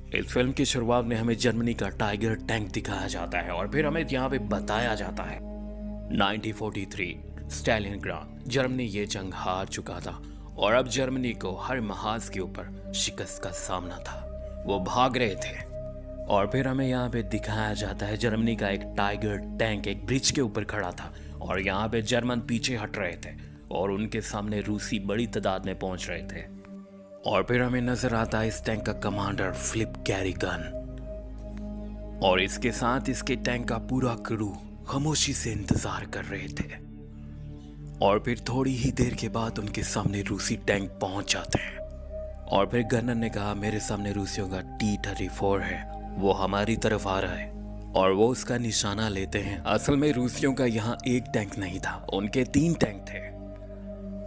इस फिल्म की शुरुआत में हमें जर्मनी का टाइगर टैंक दिखाया जाता है और फिर हमें यहाँ पे बताया जाता है 1943 स्टालिनग्राड जर्मनी ये जंग हार चुका था और अब जर्मनी को हर महाज के ऊपर शिकस्त का सामना था। वो भाग रहे थे और फिर हमें यहाँ पे दिखाया जाता है जर्मनी का एक टाइगर टैंक एक ब्रिज के ऊपर खड़ा था और यहाँ पे जर्मन पीछे हट रहे थे और उनके सामने रूसी बड़ी तादाद में पहुंच रहे थे। और फिर हमें नजर आता है इस टैंक का कमांडर फिलिप कैरिगन और इसके साथ इसके टैंक का पूरा क्रू खामोशी से इंतजार कर रहे थे। और फिर थोड़ी ही देर के बाद उनके सामने रूसी टैंक पहुंच जाते हैं और फिर गनर ने कहा मेरे सामने रूसियों का T-34 है, वो हमारी तरफ आ रहा है और वो उसका निशाना लेते हैं। असल में रूसियों का यहाँ एक टैंक नहीं था, उनके 3 टैंक थे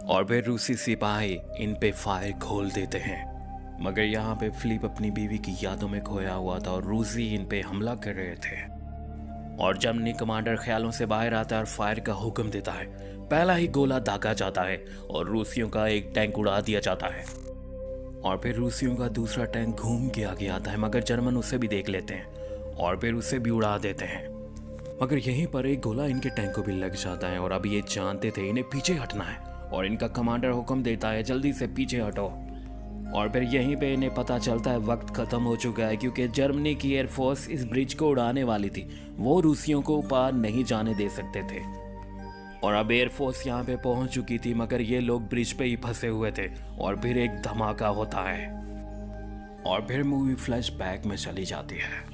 और फिर रूसी सिपाही इन पे फायर खोल देते हैं। मगर यहाँ पे फिलिप अपनी बीवी की यादों में खोया हुआ था और रूसी इन पे हमला कर रहे थे और जर्मनी कमांडर ख्यालों से बाहर आता है और फायर का हुक्म देता है। पहला ही गोला दागा जाता है और रूसियों का एक टैंक उड़ा दिया जाता है और फिर रूसियों का दूसरा टैंक घूम के आगे आता है मगर जर्मन उसे भी देख लेते हैं और फिर उसे भी उड़ा देते हैं। मगर यहीं पर एक गोला इनके टैंक को भी लग जाता है और अब ये जानते थे इन्हें पीछे हटना है और इनका कमांडर हुक्म देता है जल्दी से पीछे हटो। और फिर यहीं पे इन्हें पता चलता है वक्त खत्म हो चुका है क्योंकि जर्मनी की एयरफोर्स इस ब्रिज को उड़ाने वाली थी, वो रूसियों को पार नहीं जाने दे सकते थे और अब एयरफोर्स यहाँ पे पहुंच चुकी थी मगर ये लोग ब्रिज पे ही फंसे हुए थे। और फिर एक धमाका होता है और फिर मूवी फ्लैशबैक में चली जाती है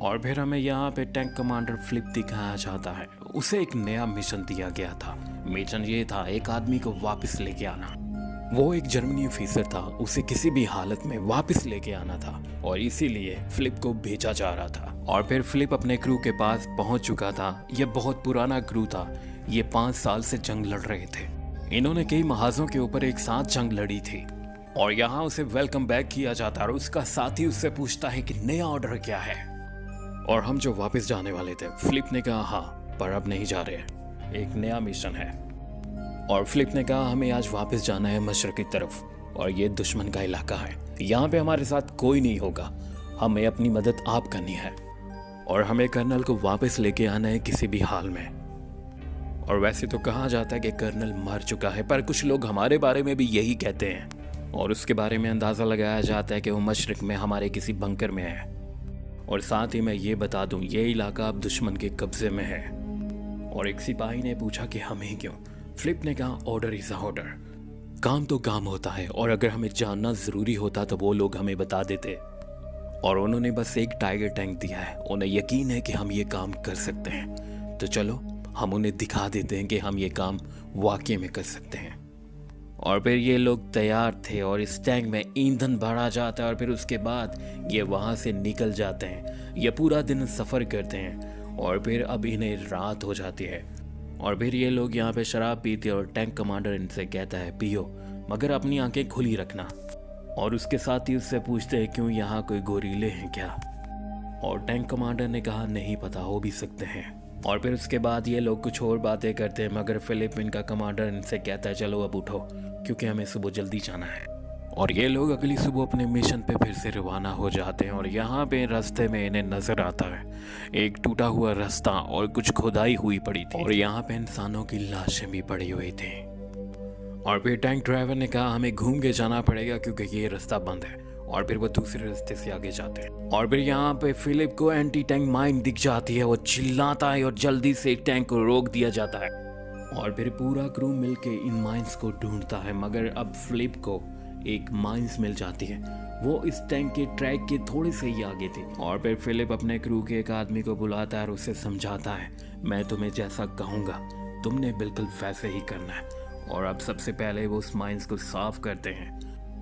और फिर हमें यहाँ पे टैंक कमांडर फिलिप दिखाया जाता है। उसे एक नया मिशन दिया गया था। मिशन ये था एक आदमी को वापस लेके आना। वो एक जर्मनी ऑफिसर था, उसे किसी भी हालत में वापस लेके आना था और इसीलिए फिलिप को भेजा जा रहा था। और फिर फिलिप अपने क्रू के पास पहुंच चुका था। यह बहुत पुराना क्रू था, ये 5 साल से जंग लड़ रहे थे। इन्होंने कई महाजों के ऊपर एक साथ जंग लड़ी थी और यहाँ उसे वेलकम बैक किया जाता है और उसका साथी उससे पूछता है कि नया ऑर्डर क्या है। और हम जो वापस जाने वाले थे, फिलिप ने कहा हाँ पर अब नहीं जा रहे, एक नया मिशन है। और फिलिप ने कहा हमें आज वापस जाना है मशरक की तरफ और ये दुश्मन का इलाका है, यहाँ पे हमारे साथ कोई नहीं होगा, हमें अपनी मदद आप करनी है और हमें कर्नल को वापस लेके आना है किसी भी हाल में। और वैसे तो कहा जाता है कि कर्नल मर चुका है पर कुछ लोग हमारे बारे में भी यही कहते हैं और उसके बारे में अंदाज़ा लगाया जाता है कि वो मशरक में हमारे किसी बंकर में है। और साथ ही मैं ये बता दूं ये इलाका अब दुश्मन के कब्जे में है। और एक सिपाही ने पूछा कि हमें क्यों? फिलिप ने कहा ऑर्डर इज अ ऑर्डर, काम तो काम होता है और अगर हमें जानना ज़रूरी होता तो वो लोग हमें बता देते। और उन्होंने बस एक टाइगर टैंक दिया है, उन्हें यकीन है कि हम ये काम कर सकते हैं, तो चलो हम उन्हें दिखा देते हैं कि हम ये काम वाकई में कर सकते हैं। और फिर ये लोग तैयार थे और इस टैंक में ईंधन भरा जाता है और फिर उसके बाद ये वहाँ से निकल जाते हैं। ये पूरा दिन सफ़र करते हैं और फिर अब इन्हें रात हो जाती है और फिर ये लोग यहाँ पे शराब पीते और टैंक कमांडर इनसे कहता है पियो मगर अपनी आंखें खुली रखना। और उसके साथ ही उससे पूछते हैं क्यों यहाँ कोई गोरीले हैं क्या? और टैंक कमांडर ने कहा नहीं पता, हो भी सकते हैं। और फिर उसके बाद ये लोग कुछ और बातें करते हैं मगर फिलिप इनका कमांडर इनसे कहता है चलो अब उठो क्योंकि हमें सुबह जल्दी जाना है। और ये लोग अगली सुबह अपने मिशन पे फिर से रवाना हो जाते हैं और यहाँ पे रास्ते में इन्हें नजर आता है एक टूटा हुआ रास्ता और कुछ खुदाई हुई पड़ी थी और यहाँ पे इंसानों की लाशें भी पड़ी हुई थी। और फिर टैंक ड्राइवर ने कहा हमें घूम के जाना पड़ेगा क्योंकि ये रास्ता बंद है और फिर वो दूसरे रास्ते से आगे जाते हैं। और फिर यहाँ पे फिलिप को एंटी टैंक माइन दिख जाती है, वो चिल्लाता है और जल्दी से टैंक को रोक दिया जाता है और फिर पूरा क्रू मिलके इन माइंस को ढूंढता है। मगर अब फिलिप को एक माइंस मिल जाती है, वो इस टैंक के ट्रैक के थोड़े से ही आगे थी। और फिर फिलिप अपने क्रू के एक आदमी को बुलाता है और उसे समझाता है मैं तुम्हें जैसा कहूँगा तुमने बिल्कुल वैसे ही करना है। और अब सबसे पहले वो उस माइंस को साफ करते हैं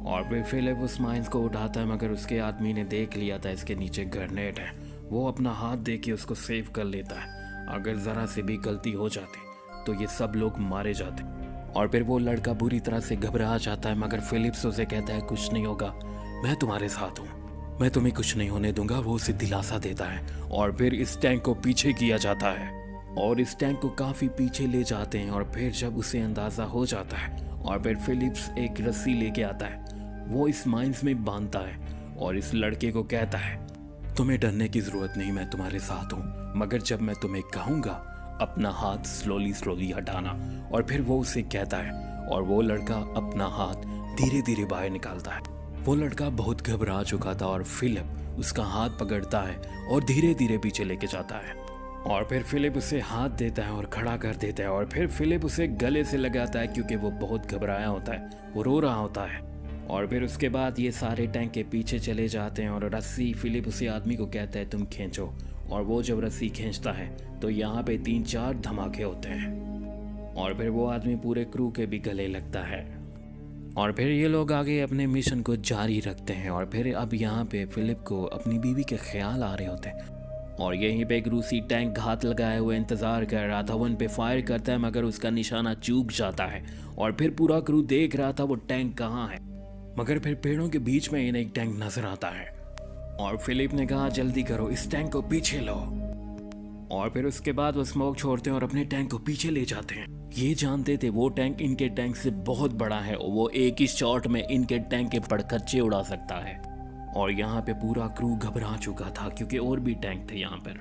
और फिर फिलिप उस माइंस को उठाता है मगर उसके आदमी ने देख लिया था इसके नीचे ग्रेनेड है। वो अपना हाथ दे के उसको सेव कर लेता है, अगर ज़रा से भी गलती हो जाती तो ये सब लोग मारे जाते। और फिर वो लड़का बुरी तरह से घबरा जाता है मगर फिलिप्स उसे कहता है कुछ नहीं होगा, मैं तुम्हारे साथ हूँ, मैं तुम्हें कुछ नहीं होने दूंगा। वो उसे दिलासा देता है और फिर इस टैंक को पीछे किया जाता है और इस टैंक को काफ़ी पीछे ले जाते हैं। और फिर जब उसे अंदाज़ा हो जाता है और फिर फिलिप्स एक रस्सी लेके आता है, वो इस माइंस में बांधता है और इस लड़के को कहता है, तुम्हें डरने की जरूरत नहीं, मैं तुम्हारे साथ हूँ, मगर जब मैं तुम्हें कहूँगा अपना हाथ स्लोली स्लोली हटाना। और फिर वो उसे कहता है और वो लड़का अपना हाथ धीरे धीरे बाहर निकालता है। वो लड़का बहुत घबरा चुका था और फिलिप उसका हाथ पकड़ता है और धीरे धीरे पीछे लेके जाता है। और फिर फिलिप उसे हाथ देता है और खड़ा कर देता है। और फिर फिलिप उसे गले से लगाता है क्योंकि वो बहुत घबराया होता है, वो रो रहा होता है। और फिर उसके बाद ये सारे टैंक के पीछे चले जाते हैं और रस्सी फिलिप उसे आदमी को कहता है तुम खींचो। और वो जब रस्सी खींचता है तो यहाँ पे 3-4 धमाके होते हैं और फिर वो आदमी पूरे क्रू के भी गले लगता है। और फिर ये लोग आगे अपने मिशन को जारी रखते हैं। और फिर अब यहाँ पे फिलिप को अपनी बीवी के ख्याल आ रहे होते हैं और यहीं पे एक रूसी टैंक घात लगाए हुए इंतजार कर रहा था। वो उन पे फायर करता है मगर उसका निशाना चूक जाता है। और फिर पूरा क्रू देख रहा था वो टैंक कहाँ है, मगर फिर पेड़ों के बीच में इन्हें एक टैंक नजर आता है। और फिलिप ने कहा जल्दी करो, इस टैंक को पीछे लो। और फिर उसके बाद वो स्मोक छोड़ते हैं और अपने टैंक को पीछे ले जाते हैं। ये जानते थे वो टैंक इनके टैंक से बहुत बड़ा है और वो एक ही शॉट में इनके टैंक के पड़खच्चे उड़ा सकता है। और यहाँ पे पूरा क्रू घबरा चुका था क्योंकि और भी टैंक थे यहाँ पर।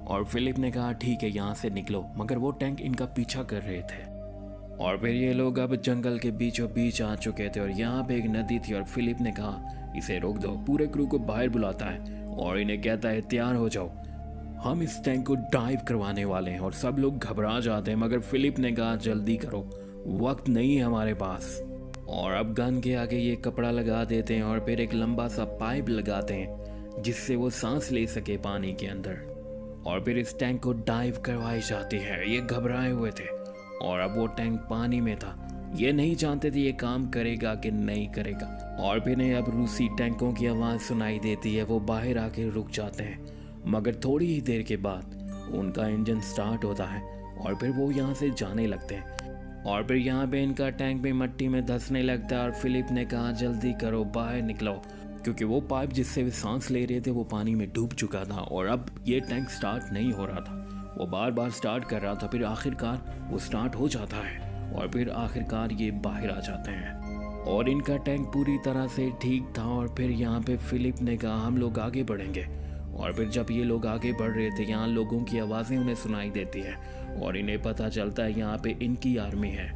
और फिलिप ने कहा ठीक है यहाँ से निकलो, मगर वो टैंक इनका पीछा कर रहे थे। और फिर ये लोग अब जंगल के बीचों बीच आ चुके थे और यहाँ पे एक नदी थी। और फिलिप ने कहा इसे रोक दो। पूरे क्रू को बाहर बुलाता है और इन्हें कहता है तैयार हो जाओ, हम इस टैंक को डाइव करवाने वाले हैं। और सब लोग घबरा जाते हैं मगर फिलिप ने कहा जल्दी करो, वक्त नहीं है हमारे पास। और अब गन के आगे ये कपड़ा लगा देते हैं और फिर एक लंबा सा पाइप लगाते हैं जिससे वो सांस ले सके पानी के अंदर। और फिर इस टैंक को डाइव करवाई जाती है। ये घबराए हुए थे और अब वो टैंक पानी में था। ये नहीं जानते थे ये काम करेगा कि नहीं करेगा। और फिर इन्हें अब रूसी टैंकों की आवाज़ सुनाई देती है। वो बाहर आके रुक जाते हैं मगर थोड़ी ही देर के बाद उनका इंजन स्टार्ट होता है और फिर वो यहाँ से जाने लगते हैं। और फिर यहाँ पे इनका टैंक भी मिट्टी में धंसने लगता है। और फिलिप ने कहा जल्दी करो, बाहर निकलो, क्योंकि वो पाइप जिससे वे सांस ले रहे थे वो पानी में डूब चुका था और अब ये टैंक स्टार्ट नहीं हो रहा था। वो बार बार स्टार्ट कर रहा था, फिर आखिरकार वो स्टार्ट हो जाता है और फिर आखिरकार ये बाहर आ जाते हैं और इनका टैंक पूरी तरह से ठीक था। और फिर यहाँ पे फिलिप ने कहा हम लोग आगे बढ़ेंगे। और फिर जब ये लोग आगे बढ़ रहे थे यहाँ लोगों की आवाज़ें उन्हें सुनाई देती है और इन्हें पता चलता है यहाँ पे इनकी आर्मी है।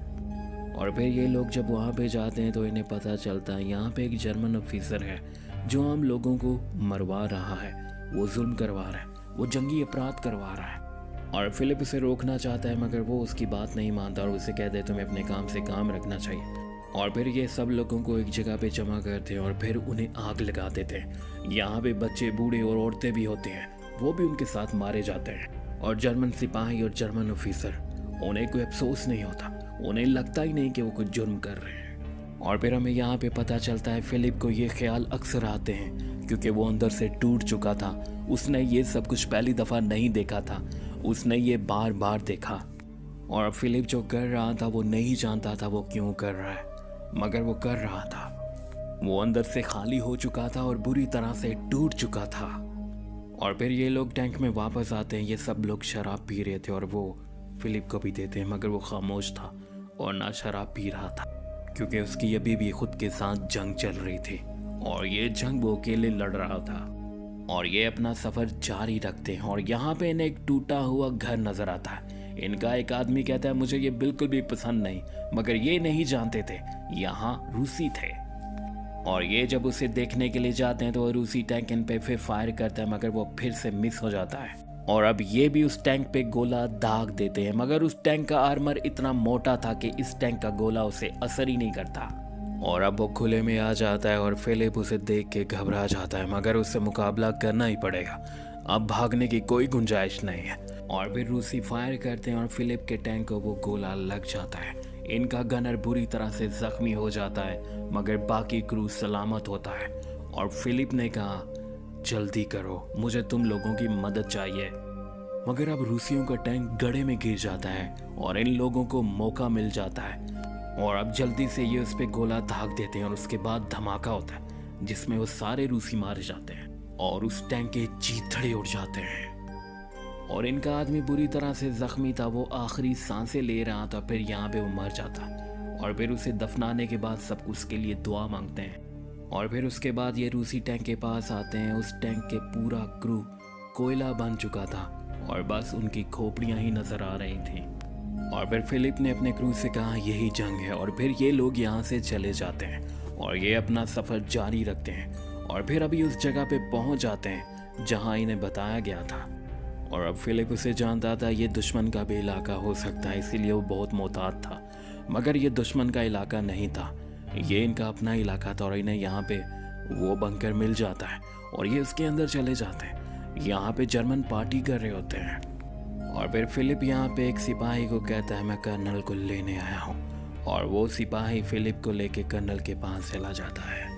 और फिर ये लोग जब वहाँ पे जाते हैं तो इन्हें पता चलता है यहाँ पे एक जर्मन ऑफिसर है जो आम लोगों को मरवा रहा है, वो जुल्म करवा रहा है, वो जंगी अपराध करवा रहा है। और फिलिप उसे रोकना चाहता है मगर वो उसकी बात नहीं मानता और उसे कहते हैं तुम्हें अपने काम से काम रखना चाहिए। और फिर ये सब लोगों को एक जगह पे जमा करते हैं और फिर उन्हें आग लगा देते हैं। यहाँ पे बच्चे, बूढ़े और औरतें भी होते हैं, वो भी उनके साथ मारे जाते हैं। और जर्मन सिपाही और जर्मन ऑफिसर, उन्हें कोई अफसोस नहीं होता, उन्हें लगता ही नहीं कि वो कुछ जुर्म कर रहे हैं। और फिर हमें यहाँ पे पता चलता है फिलिप को ये ख्याल अक्सर आते हैं क्योंकि वो अंदर से टूट चुका था। उसने ये सब कुछ पहली दफ़ा नहीं देखा था, उसने ये बार बार देखा। और फिलिप जो कर रहा था वो नहीं जानता था वो क्यों कर रहा है, मगर वो कर रहा था। वो अंदर से खाली हो चुका था और बुरी तरह से टूट चुका था। और फिर ये लोग टैंक में वापस आते हैं। ये सब लोग शराब पी रहे थे और वो फिलिप को भी देते हैं मगर वो खामोश था और ना शराब पी रहा था क्योंकि उसकी अभी भी खुद के साथ जंग चल रही थी और ये जंग वो अकेले लड़ रहा था। और ये अपना सफ़र जारी रखते हैं और यहाँ पे इन्हें एक टूटा हुआ घर नज़र आता है। इनका एक आदमी कहता है मुझे ये बिल्कुल भी पसंद नहीं, मगर ये नहीं जानते थे यहाँ रूसी थे। और ये जब उसे देखने के लिए जाते हैं तो वो रूसी टैंक इन पे फिर फायर करता है मगर वो फिर से मिस हो जाता है। और अब ये भी उस टैंक पे गोला दाग देते हैं मगर उस टैंक का आर्मर इतना मोटा था कि इस टैंक का गोला उसे असर ही नहीं करता। और अब वो खुले में आ जाता है और फिलिप उसे देख के घबरा जाता है मगर उससे मुकाबला करना ही पड़ेगा, अब भागने की कोई गुंजाइश नहीं है। और फिर रूसी फायर करते हैं और फिलिप के टैंक को वो गोला लग जाता है। इनका गनर बुरी तरह से जख्मी हो जाता है मगर बाकी क्रू सलामत होता है। और फिलिप ने कहा जल्दी करो, मुझे तुम लोगों की मदद चाहिए। मगर अब रूसियों का टैंक गड्ढे में गिर जाता है और इन लोगों को मौका मिल जाता है और अब जल्दी से ये उस पर गोला दाग देते हैं और उसके बाद धमाका होता है जिसमें वो सारे रूसी मारे जाते हैं और उस टैंक के चीथड़े उड़ जाते हैं। और इनका आदमी बुरी तरह से जख्मी था, वो आखिरी सांसें ले रहा था, फिर यहाँ पे वो मर जाता और फिर उसे दफनाने के बाद सब उसके लिए दुआ मांगते हैं। और फिर उसके बाद ये रूसी टैंक के पास आते हैं। उस टैंक के पूरा क्रू कोयला बन चुका था और बस उनकी खोपड़ियाँ ही नजर आ रही थी। और फिर फिलिप ने अपने क्रू से कहा यही जंग है, और फिर ये लोग यहाँ से चले जाते हैं और ये अपना सफ़र जारी रखते हैं। और फिर अभी उस जगह पे पहुँच जाते हैं जहाँ इन्हें बताया गया था। और अब फिलिप उसे जानता था ये दुश्मन का भी इलाका हो सकता है, इसीलिए वो बहुत मोहतात था। मगर ये दुश्मन का इलाका नहीं था, ये इनका अपना इलाका था। और इन्हें यहाँ पे वो बंकर मिल जाता है और ये उसके अंदर चले जाते हैं। यहाँ पे जर्मन पार्टी कर रहे होते हैं। और फिर फिलिप यहाँ पे एक सिपाही को कहता है मैं कर्नल को लेने आया हूँ। और वो सिपाही फिलिप को लेके कर्नल के पास चला जाता है।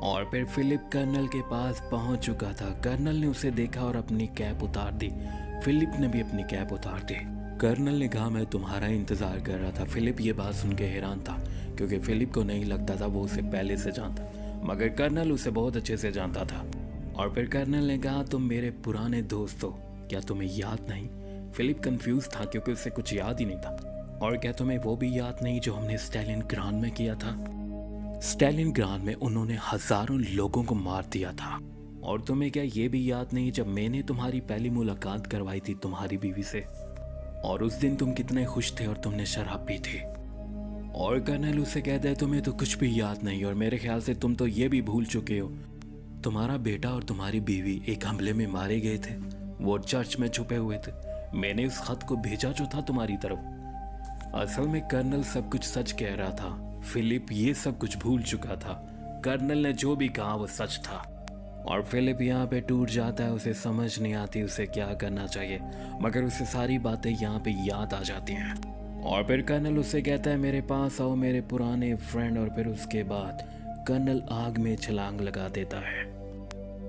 और फिर फिलिप कर्नल के पास पहुँच चुका था। कर्नल ने उसे देखा और अपनी कैप उतार दी। फिलिप ने भी अपनी कैप उतार दी। कर्नल ने कहा मैं तुम्हारा इंतज़ार कर रहा था। फिलिप ये बात सुन के हैरान था, क्योंकि फिलिप को नहीं लगता था वो उसे पहले से जानता, मगर कर्नल उसे बहुत अच्छे से जानता था। और फिर कर्नल ने कहा तुम मेरे पुराने दोस्त हो, क्या तुम्हें याद नहीं? फिलिप कंफ्यूज था क्योंकि उसे कुछ याद ही नहीं था। और क्या तुम्हें वो भी याद नहीं जो हमने स्टालिनग्राड में किया था? स्टालिनग्राड में उन्होंने हजारों लोगों को मार दिया था। और तुम्हें क्या ये भी याद नहीं जब मैंने तुम्हारी पहली मुलाकात करवाई थी तुम्हारी बीवी से, और उस दिन तुम कितने खुश थे और तुमने शराब पी थी? और कर्नल उसे कहता है तुम्हें तो कुछ भी याद नहीं, और मेरे ख्याल से तुम तो ये भी भूल चुके हो तुम्हारा बेटा और तुम्हारी बीवी एक हमले में मारे गए थे। वो चर्च में छुपे हुए थे। मैंने उस खत को भेजा जो था तुम्हारी तरफ। असल में कर्नल सब कुछ सच कह रहा था। फिलिप ये सब कुछ भूल चुका था। कर्नल ने जो भी कहा वो सच था। और फिलिप यहाँ पे टूट जाता है। उसे समझ नहीं आती उसे क्या करना चाहिए, मगर उसे सारी बातें यहाँ पे याद आ जाती हैं। और फिर कर्नल उससे कहता है मेरे पास आओ मेरे पुराने फ्रेंड। और फिर उसके बाद कर्नल आग में छलांग लगा देता है।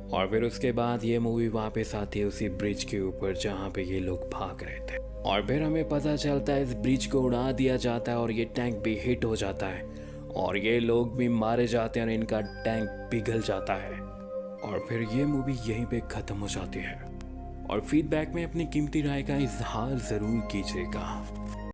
और फिर उसके बाद ये मूवी वापस आती है उसी ब्रिज के ऊपर जहाँ पे ये लोग भाग रहे थे। और फिर हमें पता चलता है इस ब्रिज को उड़ा दिया जाता है और ये टैंक भी हिट हो जाता है और ये लोग भी मारे जाते हैं और इनका टैंक पिघल जाता है। और फिर ये मूवी यहीं पे ख़त्म हो जाती है। और फीडबैक में अपनी कीमती राय का इजहार ज़रूर कीजिएगा।